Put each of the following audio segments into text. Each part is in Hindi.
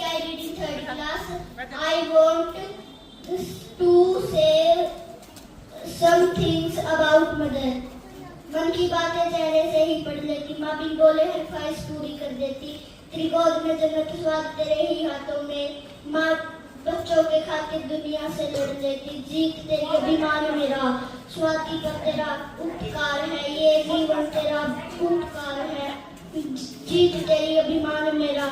I read in third class. I want to say some things about mother. मन की बातें चेहरे से ही पढ़ लेती, माँ बिन बोले हर ख्वाहिश पूरी कर देती। तेरी गोद में जन्नत स्वाद तेरे ही हाथों में, माँ बच्चों के खातिर दुनिया से लड़ लेती। जीत तेरी अभिमान मेरा, स्वाति पर तेरा उपकार है, ये जीवन तेरा उपकार है। जीत तेरी अभिमान मेरा,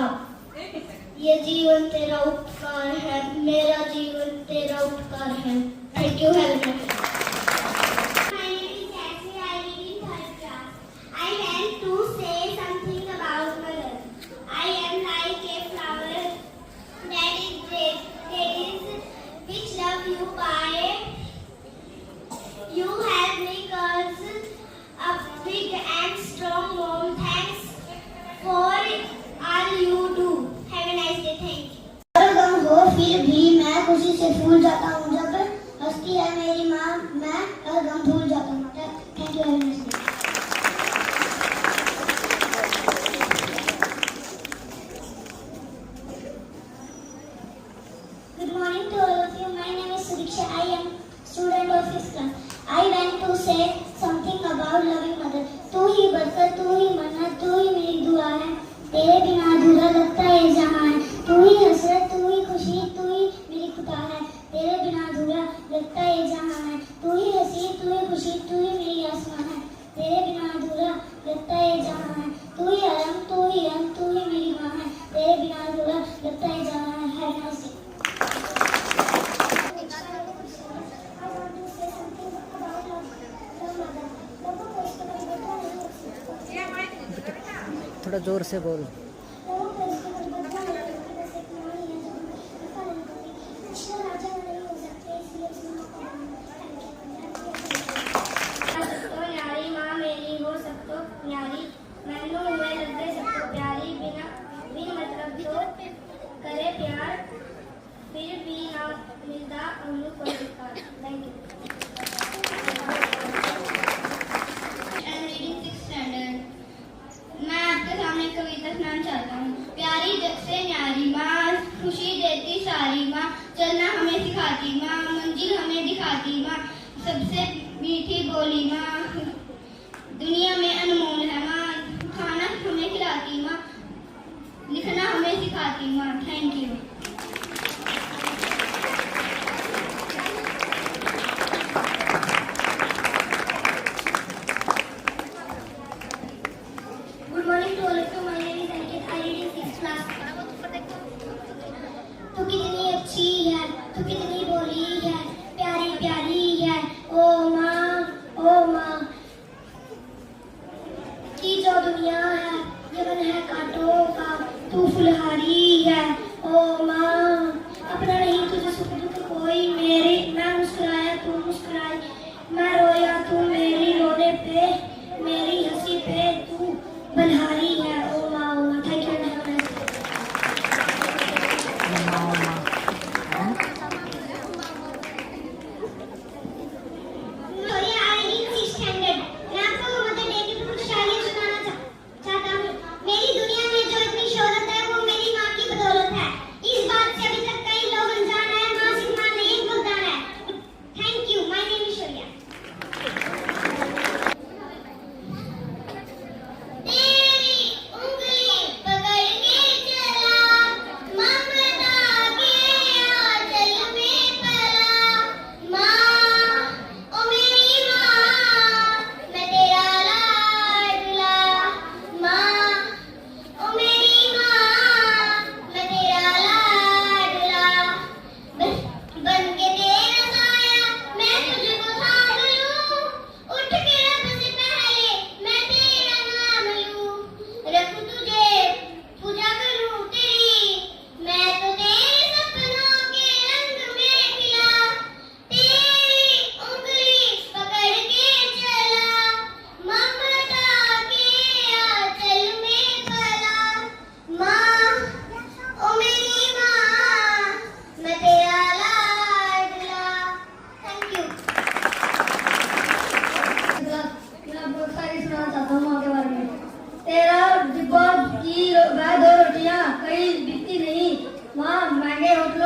ये जीवन तेरा उपकार है, मेरा जीवन तेरा उपकार है। Thank you very much. फिर भी मैं खुशी से फूल जाता हूँ, जब हंसती है मेरी माँ मैं हर गम भूल जाता हूँ। Thank you very much. Good morning to all of you. My name is Suriksha. I am student of 5th class. I want to say something about loving mother. तू ही बरकत, तू ही मन्नत, तू ही मेरी दुआ है, तेरे बिना अधूरा लगता है जहाँ है। तू ही हसरत, तू ही खुशी, तू ही मेरी खुदा है, तेरे बिना अधूरा लगता है जहाँ है। तू ही हंसी, तू ही खुशी, तू ही मेरी आसमान है, तेरे बिना अधूरा लगता है जहाँ है। तू ही आलम, तू ही अंत, तू ही मेरी माँ है, तेरे बिना अधूरा लगता है जहाँ है। Have nice day. थोड़ा जोर से बोल। न्यारी माँ मेरी हो सब तो न्यारी, मैनू हुए लगे सब तो प्यारी, बिन मतलब तो करे प्यार, फिर भी ना मिलता उन्हें कोई अधिकार। Thank you. मैं आपके सामने कविता सुनाना चाहता हूँ। प्यारी जग से न्यारी माँ, खुशी देती सारी माँ, चलना हमें सिखाती माँ, मंजिल हमें दिखाती माँ, सबसे मीठी बोली माँ, दुनिया में अनमोल है माँ, खाना हमें खिलाती माँ, लिखना हमें सिखाती माँ। Thank you. तू कितनी अच्छी है, तू कितनी बोली है, प्यारी प्यारी है, ओ माँ की जो दुनिया है ये वन है कांटों का, तू फुलहारी है, ओ माँ अपना नहीं तुझे सुख दुख कोई, मेरी मैं मुस्कुराया तू मुस्कुराई, मैं रोया तू मेरी रोने पे, मेरी हंसी पे तू बलहारी है, ओ माँ। Thank you.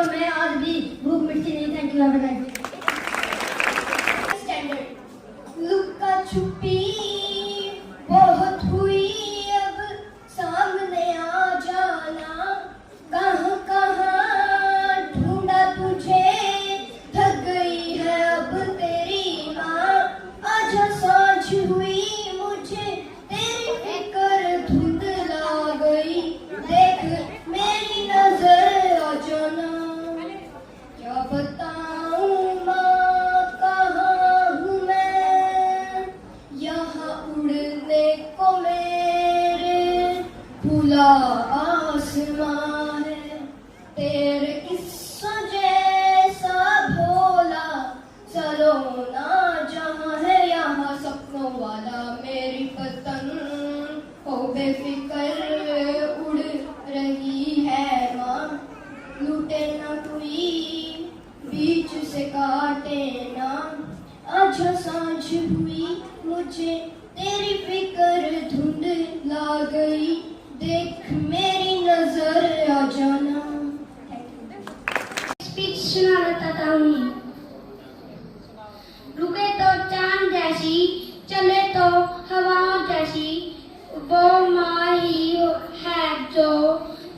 चलो मैं आज भी भूख मिटती नहीं। Thank you, have a nice day. Standard लुका छुपी बहुत हुई, अब सामने आ जाना। कहाँ कहाँ ढूंढा तुझे, थक गई है अब तेरी माँ। आजा सांझ हुई मुझे तेरी फिक्र धुंधला गई, देख मेरी नजर आ जाना। क्या बताऊं माँ कहाँ हूँ मैं, यहाँ उड़ने को मेरे खुला आसमां है। तेरे किस्सा जैसा भोला सलोना जहाँ है, यहाँ सपनों वाला मेरी पतंग हो बेफिक्र उड़ रही है माँ। लूटे ना कोई बीच से काटे ना, आजा सांझ हुई मुझे तेरी फिक्र धुंधला गई, देख मेरी नजर आ जाना। स्पीच सुनाना चाहता हूँ। रुके तो चांद जैसी, चले तो हवा जैसी, वो माँ ही है जो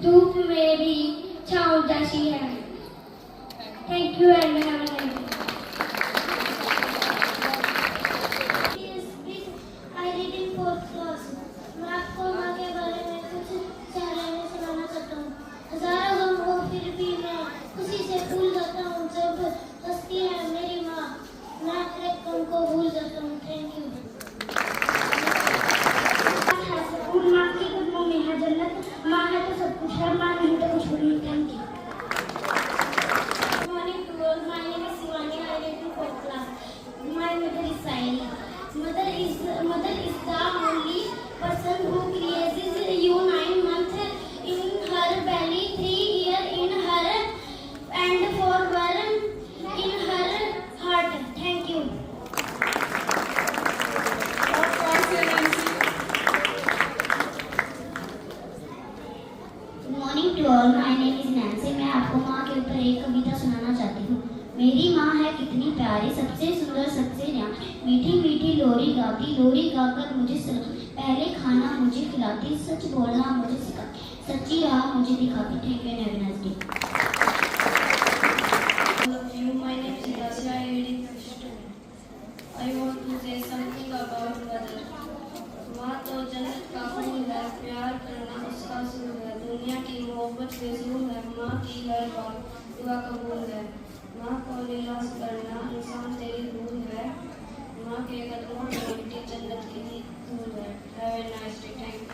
धूप में भी छाँव जैसी है। Thank you and have a nice day. I read in fourth class. मैं आपको माँ के बारे में कुछ शायरी सुनाना चाहता हूँ। हजारों गम हो फिर भी मैं खुशी से भूल जाता हूँ, जब हंसती है मेरी माँ मैं अपने गम को भूल जाता हूँ। Thank you. माँ की कदमों में है जन्नत, माँ है तो सब कुछ है, माँ नहीं तो कुछ भी नहीं। Thank you. Good morning to all. My name is Shivani. I read in fourth class. My mother is Saili. Mother is the only person who creates you 9 months in her belly, 3 years in her and 4 in her heart. Thank you. Good morning to all. My name is Nancy. मैं आपको माँ के ऊपर एक कविता सुनाना चाहती हूँ। मेरी माँ है कितनी प्यारी, सबसे सुंदर सबसे न्यारी, मीठी मीठी लोरी गाती, लोरी गाकर मुझे सुनाती, पहले खाना मुझे खिलाती, सच बोलना मुझे सिखाती, सच्ची राह मुझे दिखाती। Thank you and have a nice day. My name is Dasya. I read in fifth standard. I want to say something about mother. माँ तो जन्नत का फूल है, प्यार करना उसका असूल है, दुनिया की मोहब्बत फिजूल है, माँ की हर बात दुआ कबूल है। माँ को निराश करना इंसान तेरी भूल है, माँ के कदमों में मिट्टी जन्नत की धूल है। Have a nice day. Thank you.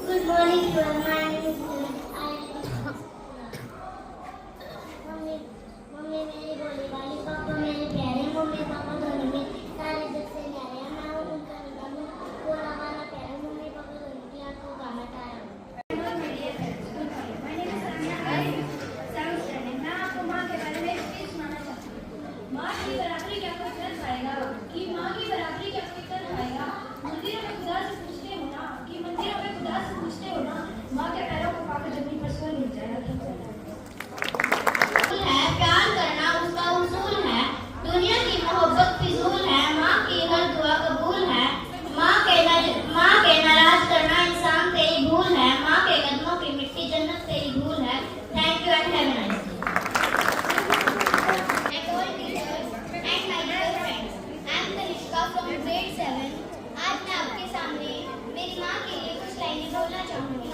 Good morning to all. My name is mummy मेरी बोली वाली, पापा मेरे प्यारे, मम्मी पापा दोनों में सारे जग से न्यारे हैं। मैं हूँ उनका निगम, बोला वाला प्यारा, मम्मी पापा दोनों की आंखों का मैं तारा हूँ। माँ की बराबरी क्या कोई कर पाएगा, कि माँ की बराबरी क्या कोई कर पाएगा। मंदिरों में खुदा से पूछते हो ना, कि मंदिरों में खुदा से पूछते हो ना, माँ के पैरों को पाकर जमीन पर स्वर्ग मिल जाएगा। है प्यार करना उसका उसूल है, दुनिया की मोहब्बत फिजूल है, माँ की हर दुआ कबूल है, माँ के नाराज करना इंसान तेरी भूल है, माँ के कदमों की मिट्टी जन्नत तेरी भूल है। Thank you and have a nice day. From grade 7, आज मैं आपके सामने मेरी माँ के लिए कुछ लाइनें बोलना चाहूँगी।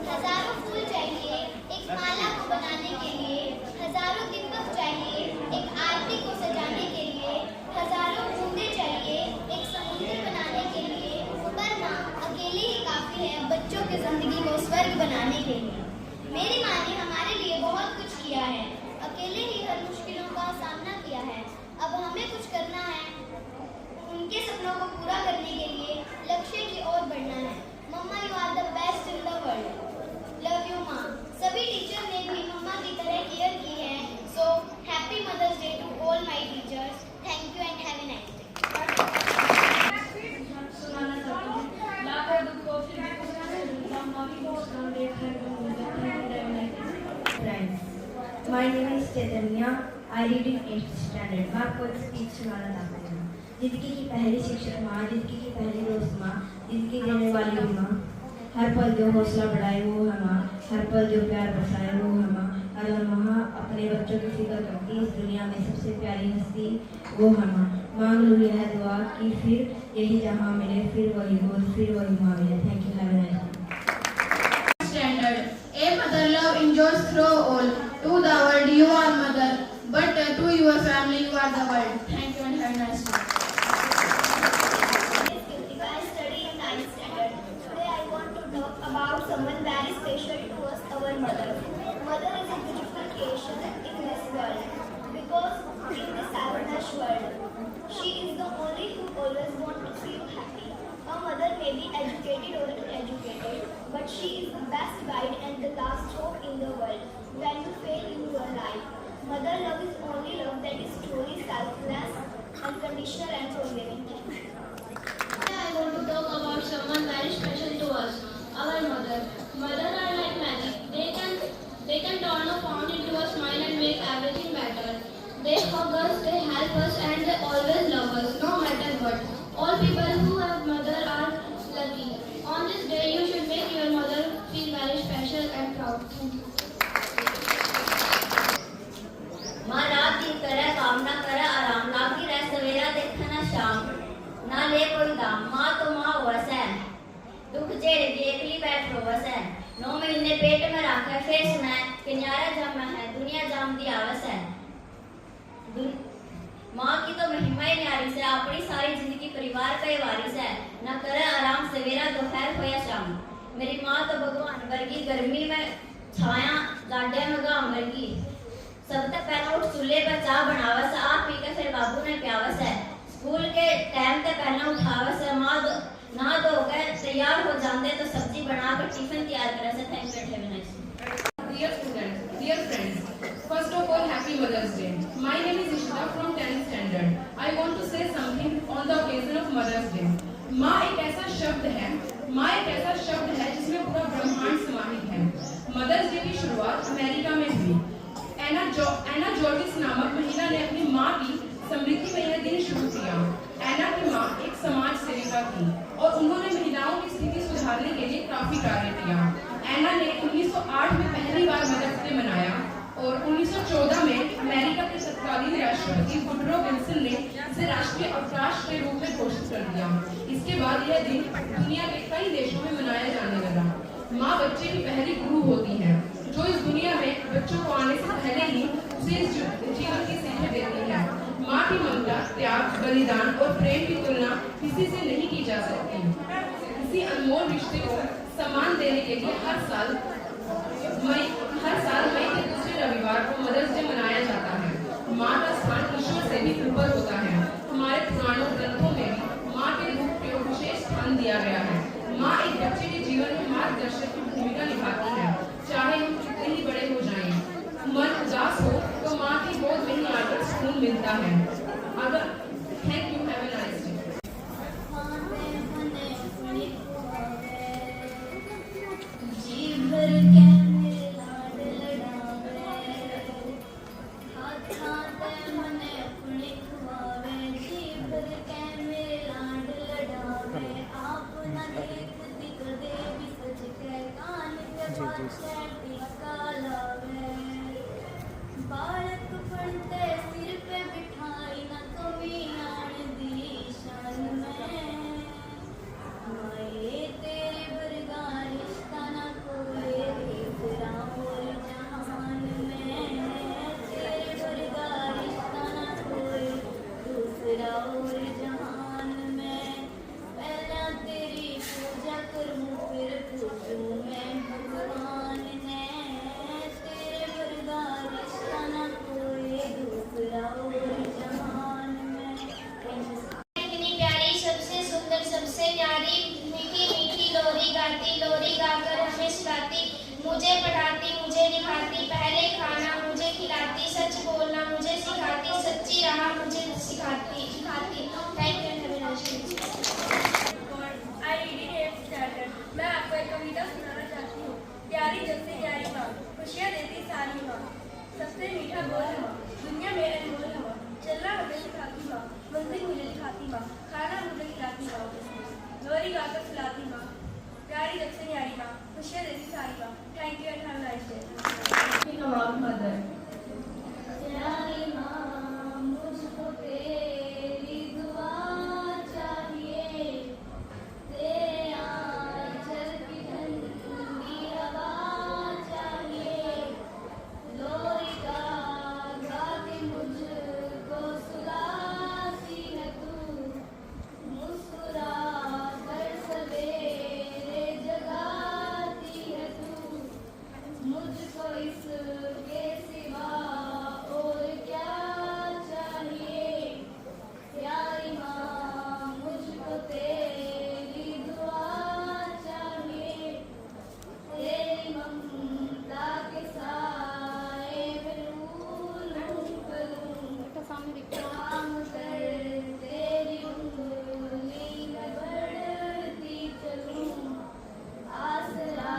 हजारों फूल चाहिए एक माला को बनाने के लिए, हजारों दीपक चाहिए एक आरती को सजाने के लिए, हजारों बूंदे चाहिए एक समुद्र बनाने के लिए, पर माँ अकेली ही काफी है बच्चों की जिंदगी को स्वर्ग बनाने के लिए। मेरी माँ ने हमारे लिए बहुत कुछ किया है, अकेले ही हर मुश्किलों का सामना किया है। अब हमें कुछ करना है, उनके सपनों को पूरा करने के लिए लक्ष्य की ओर बढ़ना है। मम्मा you are the best in the world. Love you माँ। सभी टीचर ने भी मम्मा की तरह केयर की है। So happy mother's day to all my teachers. Thank you and have a nice day. सुनाना चाहता हूँ, लाकर दुख को फिर भी खुश कर दूंगा, माँ की बहुत काम देख कर दूंगा। My name is Chaitanya. I read in 8th standard. मैं आपको एक स्पीच सुनाना चाहती हूँ। जिंदगी की पहली शिक्षक माँ, जिंदगी की पहली दोस्त माँ, जिंदगी देने वाली माँ, हर पल जो हौसला बढ़ाए वो है माँ, हर पल जो प्यार बरसाए वो है माँ, हर माँ अपने बच्चों की फिक्र करती, इस दुनिया में सबसे प्यारी हस्ती वो है माँ। मांग लो यह दुआ कि फिर यही जहाँ मिले, फिर वही हो, फिर वही माँ मिले। Thank you, have a nice day. Standard. A mother love endures through all. To the world you are mother, but to your family you are the world. Thank you and have a nice day. Miss Kritika, I study in 9th standard. Today I want to talk about someone very special to us, our mother. Mother is a beautiful creation in this world because in this savage world, she is the only who always wants to see you happy. A mother may be educated or uneducated, but she is the best guide and the last hope in the world when you fail in your life. Mother love is only love that is truly selfless, unconditional and forgiving. I want to talk about someone very special to us, our mother. Mother are like magic. They can turn a frown into a smile and make everything better. They hug us, they help us, and they always love us, no matter what. All people who have mother are lucky. On this day, you should make your mother feel very special and proud. Thank you. माँ रात दिन करे काम ना करे आराम, लागी रह सवेरा देखे ना शाम, ना ले कोई दाम। माँ तो माँ वस है, दुख झेड़े दी एकली बैठ रोवस है। 9 महीने पेट में रखे फिर सुनाए कि न्यारा जमा है, दुनिया जाम दी आवस है। माँ की तो महिमा ही न्यारी से, अपनी सारी जिंदगी परिवार का ही वारिस है, ना करे आराम सवेरा दोपहर हो या शाम। मेरी माँ तो भगवान वर्गी, गर्मी में छाया गाड्या में गाम वर्गी। सबसे पहले उठ चूल्हे पर चाह बनावस, आप पी के फिर बाबू ने प्यावस है। स्कूल के टाइम से पहले उठावस है, माँ नहा धो कर तैयार हो जाते तो सब्जी बना कर टिफिन तैयार करे से। Thank you, have a nice day. Dear students, dear friends, first of all, Happy Mother's Day. My name is Ishita from 10th standard. I want to say something on the occasion of Mother's Day. माँ एक ऐसा शब्द है जिसमें पूरा ब्रह्मांड समाहित है। मदर्स डे की शुरुआत अमेरिका में हुई। एना जॉर्डिस नामक महिला ने अपनी माँ की समृद्धि में यह दिन शुरू किया। एना की माँ एक समाज सेविका थी और उन्होंने महिलाओं की स्थिति सुधारने के लिए काफी कार्य किया। एना ने 1908 में पहली बार मदर्स डे मनाया और 1914 में अमेरिका के तत्कालीन राष्ट्रपति वुडरो विल्सन ने इसे राष्ट्रीय अवकाश के रूप में घोषित कर दिया। इसके बाद यह दिन दुनिया के कई देशों में मनाया जाने लगा। माँ बच्चे की पहली गुरु होती है, जो इस दुनिया में बच्चों को आने से पहले ही उसे इस जीवन की सीखें देती है। माँ की ममता, त्याग, बलिदान और प्रेम की तुलना किसी से नहीं की जा सकती। किसी अनमोल रिश्ते को सम्मान देने के लिए हर साल मई के दूसरे रविवार को मदर्स डे मनाया जाता है। माँ का स्थान ईश्वर से भी ऊपर होता है। हमारे पुराणों ग्रंथों में भी माँ के रूप को विशेष स्थान दिया गया है। माँ एक बच्चे के जीवन में मार्गदर्शक की भूमिका निभाती है, चाहे हम कितने ही बड़े हो जाएं। मन उदास हो तो माँ की गोद में ही आकर सुकून मिलता है। अगर thank you, have a nice day. बालक पढ़ते सिर पे बिठाई न कमी आन दी शान में, माए तेरे बरगा रिश्ता न कोई दूसरा और जहान में, तेरे बरगा रिश्ता न कोई दूसरा और जहान में। पहला तेरी पूजा करूं फिर पूजूं मैं भगवान ने, तेरे बरगा रिश्ता न कोई दूसरा और जहान में। इतनी प्यारी, सबसे सुंदर, सबसे न्यारी, मीठी मीठी लोरी गाती, लोरी गाकर हमें सुलाती, मुझे पढ़ाती, मुझे लिखाती, पहले खाना मुझे खिलाती, सच बोलना मुझे सिखाती, सच्ची राह मुझे सिखाती। Thank you. I read in 8th standard. मैं आपको एक कविता सुनाना चाहती हूँ। प्यारी जब से प्यारी माँ, खुशियाँ देती सारी माँ, सबसे about mother. प्यारी माँ मुझको तेरी दुआ चाहिए, तेरे आंचल की ठंडी हवा चाहिए, लोरी का गा के मुझको सुलाती है तू, मुस्कुरा कर सवेरे जगाती है तू, मुझको इसके सिवा और क्या चाहिए, प्यारी माँ मुझको तेरी दुआ चाहिए, तेरी ममता के साए में रूह करूं, काम कर तेरी उंगली में बढ़ती चलूं, आसरा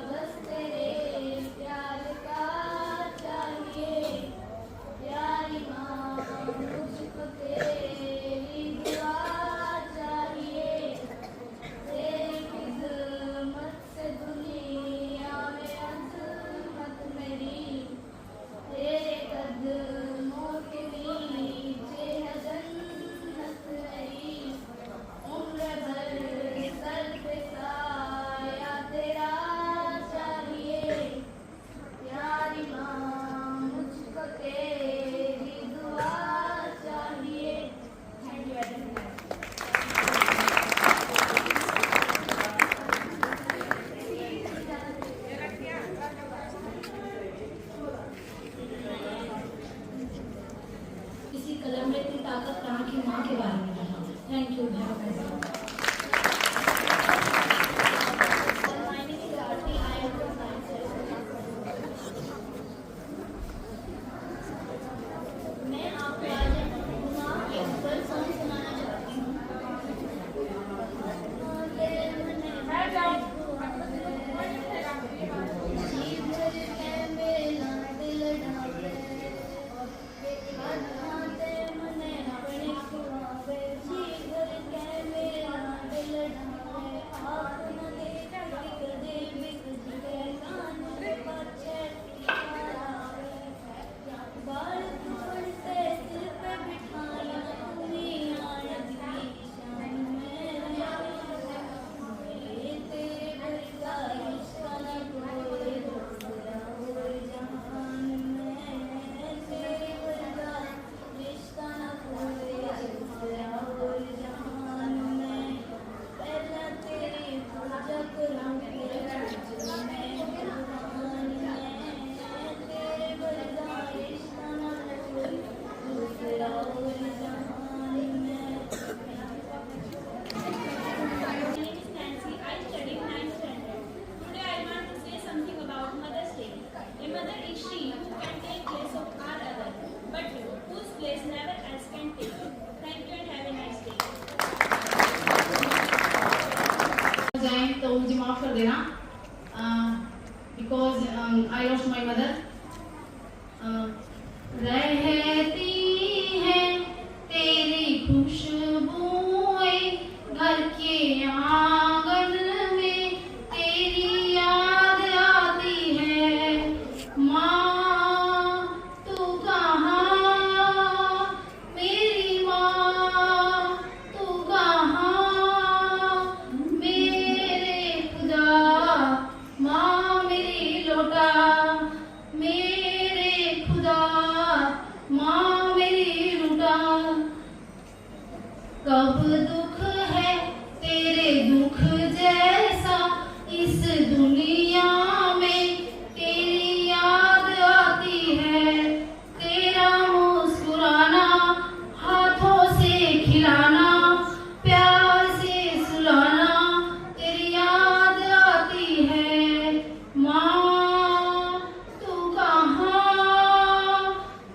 बस तेरे प्यार का चाहिए, प्यारी माँ मुझको तेरी दुआ चाहिए, तेरी खिदमत से दुनिया में अज़मत मेरी, तेरे कदमों के नीचे है जन्नत मेरी, उम्र भर सर पे साया तेरा चाहिए, प्यारी माँ मुझको तेरी दुआ चाहिए। Thank you very much. इसी कलम में इतनी ताकत कहाँ की माँ के बारे में लिखा। Thank you My name is Aarti. I am from 9th मैं आपको आज माँ के ऊपर सॉन्ग सुनाना चाहती हूँ। तो मुझे माफ कर देना, because I lost my mother. रहती है तेरी खुशबुएं घर के आंगन में, तेरी याद आती है माँ तू कहाँ, मेरी माँ तू कहाँ, मेरे खुदा माँ मेरी लौटा, मेरे खुदा माँ मेरी लौटा। कब दुख है तेरे दुख जैसा इस दुनिया में, तेरी याद आती है, तेरा मुस्कुराना, हाथों से खिलाना, प्यार से सुलाना, तेरी याद आती है माँ तू कहाँ,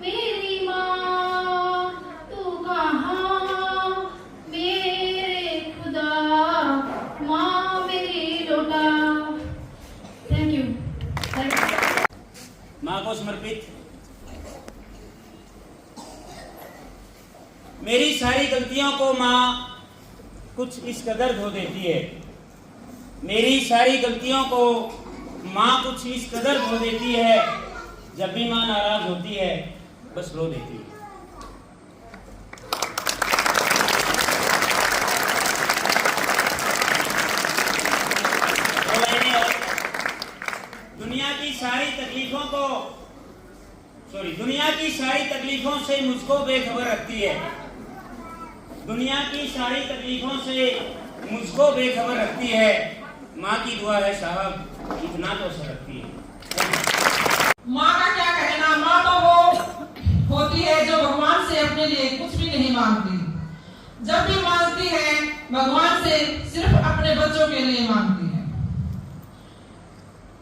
मेरी माँ तू कहाँ, मेरे खुदा माँ मेरी लौटा। Thank you. माँ को समर्पित। मेरी सारी गलतियों को माँ कुछ इस कदर धो देती है, मेरी सारी गलतियों को माँ कुछ इस कदर धो देती है, जब भी माँ नाराज होती है बस रो देती है। दुनिया की सारी तकलीफों से मुझको बेखबर रखती है। दुनिया की सारी तकलीफों से मुझको बेखबर रखती है। माँ की दुआ है साहब, इतना तो सरकती है। माँ का क्या कहना, माँ तो वो होती है जो भगवान से अपने लिए कुछ भी नहीं मांगती। जब भी मांगती है भगवान से सिर्फ अपने बच्चों के लिए मांगती है।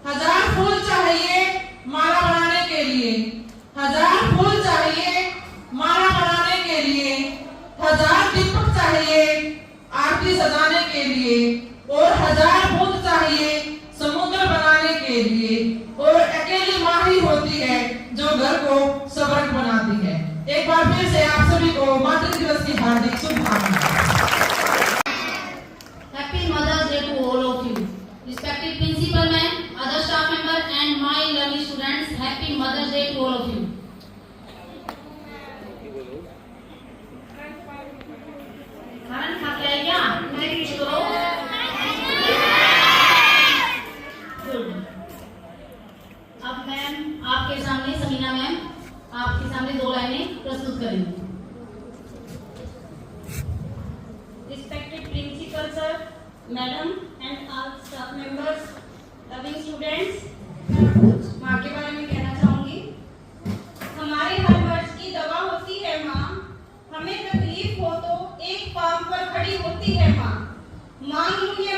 1000 फूल चाहिए माला बनाने के लिए, 1000 फूल चाहिए माला बनाने के लिए, 1000 दीपक चाहिए आरती सजाने के लिए, और 1000 बूंद चाहिए समुद्र बनाने के लिए। और अकेली माँ ही होती है जो घर को स्वर्ग बनाती है। एक बार फिर से आप सभी को मातृ दिवस की हार्दिक शुभकामनाएं। Happy Mother's Day to all of you. Respected principal ma'am, other staff member and my lovely students, Happy Mother's Day to all of you. खाना खा के आए क्या? मैं टीच करो। Good. अब मैम आपके सामने समीना मैम आपके सामने 2 लाइनें प्रस्तुत करेंगी। Respected principal sir, madam and all staff members, loving students, माँ के बारे में कहना चाहूँगी। हमारे हर मर्ज की दवा होती है माँ, हमें तकलीफ हो तो एक पाँव पर खड़ी होती है माँ। मांग लूँ ये